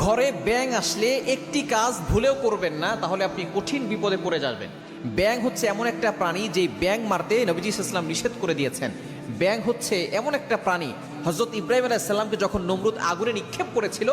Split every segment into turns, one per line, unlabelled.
ঘরে ব্যাঙ আসলে একটি কাজ ভুলেও করবেন না, তাহলে আপনি কঠিন বিপদে পড়ে যাবেন। ব্যাঙ হচ্ছে এমন একটা প্রাণী যে ব্যাঙ মারতে নবীজি সাল্লাল্লাহু আলাইহি ওয়াসাল্লাম নিষেধ করে দিয়েছেন। ব্যাঙ হচ্ছে এমন একটা প্রাণী, হযরত ইব্রাহিম আলাইহিস সালামকে যখন নমরুদ আগুনে নিক্ষেপ করেছিল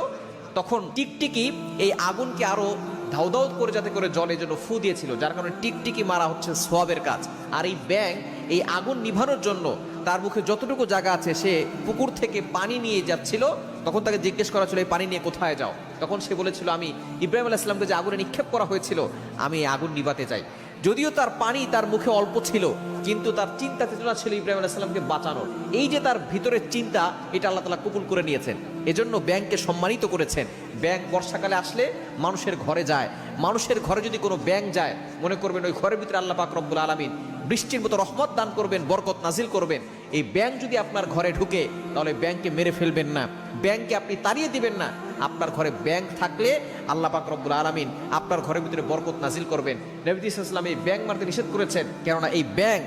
তখন টিকটিকি এই আগুনকে আরো ধাউ ধাউ করে যাতে করে জলের জন্য ফু দিয়েছিল, যার কারণে টিকটিকি মারা হচ্ছে সওয়াবের কাজ। আর এই ব্যাঙ এই আগুন নিভানোর জন্য তার মুখে যতটুকু জায়গা আছে সে পুকুর থেকে পানি নিয়ে যাচ্ছিল। তখন তাকে জিজ্ঞেস করা ছিল এই পানি নিয়ে কোথায় যাও, তখন সে বলেছিল আমি ইব্রাহিম আলাইহিস সালামকে যে আগুনে নিক্ষেপ করা হয়েছিল আমি এই আগুন নিভাতে চাই। যদিও তার পানি তার মুখে অল্প ছিল, কিন্তু তার চিন্তা চেতনা ছিল ইব্রাহিম আলাইহিস সালামকে বাঁচানোর। এই যে তার ভিতরের চিন্তা, এটা আল্লাহ তাআলা কবুল করে নিয়েছেন, এজন্য ব্যাঙকে সম্মানিত করেছেন। ব্যাঙ বর্ষাকালে আসলে মানুষের ঘরে যায়, মানুষের ঘরে যদি কোনো ব্যাঙ যায় মনে করবেন ওই ঘরের ভিতরে আল্লাহ পাক রব্বুল আলামিন বৃষ্টির মতো রহমত দান করবেন, বরকত নাজিল করবেন। এই ব্যাঙ যদি আপনার ঘরে ঢুকে তাহলে ব্যাঙকে মেরে ফেলবেন না, ব্যাঙকে আপনি তাড়িয়ে দিবেন না। আপনার ঘরে ব্যাঙ থাকলে আল্লাহ পাক রব্বুল আলামিন আপনার ঘরের ভিতরে বরকত নাজিল করবেন। নবী সাল্লাল্লাহু আলাইহি ওয়াসাল্লাম এই ব্যাঙ মারতে নিষেধ করেছেন, কেননা এই ব্যাঙ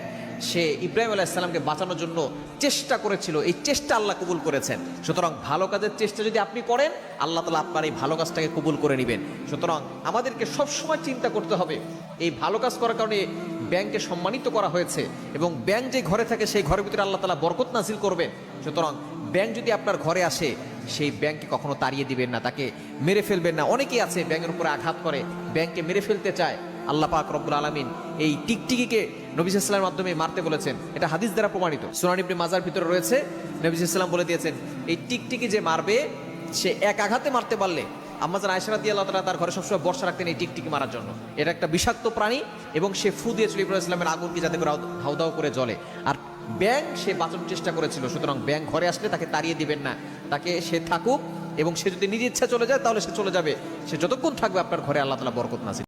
সে ইব্রাহিম আলাইহিস সালামকে বাঁচানোর জন্য চেষ্টা করেছিল, এই চেষ্টা আল্লাহ কবুল করেছেন। সুতরাং ভালো কাজের চেষ্টা যদি আপনি করেন আল্লাহ তাআলা আপনার এই ভালো কাজটাকে কবুল করে নেবেন। সুতরাং আমাদেরকে সবসময় চিন্তা করতে হবে এই ভালো কাজ করার কারণে ব্যাঙকে সম্মানিত করা হয়েছে, এবং ব্যাঙ যে ঘরে থাকে সেই ঘরের ভিতরে আল্লাহ তাআলা বরকত নাজিল করবেন। সুতরাং ব্যাঙ যদি আপনার ঘরে আসে সেই ব্যাঙকে কখনো তাড়িয়ে দিবেন না, তাকে মেরে ফেলবেন না। অনেকেই আছে ব্যাঙের উপরে আঘাত করে, ব্যাঙকে মেরে ফেলতে চায়। আল্লাহ পাক রব্বুল আলামিন এই টিকটিকিকে নবী সাল্লাল্লাহু আলাইহি ওয়াসাল্লামের মাধ্যমে মারতে বলেছেন, এটা হাদিস দ্বারা প্রমাণিত। সুনান ইবনে মাজার ভিতরে রয়েছে, নবী সাল্লাল্লাহু আলাইহি ওয়াসাল্লাম বলে দিয়েছেন এই টিকটিকি যে মারবে সে এক আঘাতে মারতে পারলে, আম্মা জান আয়েশা রাদিয়াল্লাহু তাআলা তার ঘরে সবসময় বর্ষা রাখতেন এই টিকটিকি মারার জন্য। এটা একটা বিষাক্ত প্রাণী এবং সে ফু দিয়েছিল ইব্রাহিম আলাইহিস সালামের আগুনকে যাতে করে ধাউ ধাউ করে জ্বলে। আর ব্যাঙ সে বাঁচানোর চেষ্টা করেছিল। সুতরাং ব্যাঙ ঘরে আসলে তাকে তাড়িয়ে দিবেন না, তাকে সে থাকুক, এবং সে যদি নিজের ইচ্ছা চলে যায় তাহলে সে চলে যাবে। সে যতক্ষণ থাকবে আপনার ঘরে আল্লাহ তাআলা বরকত নাজিল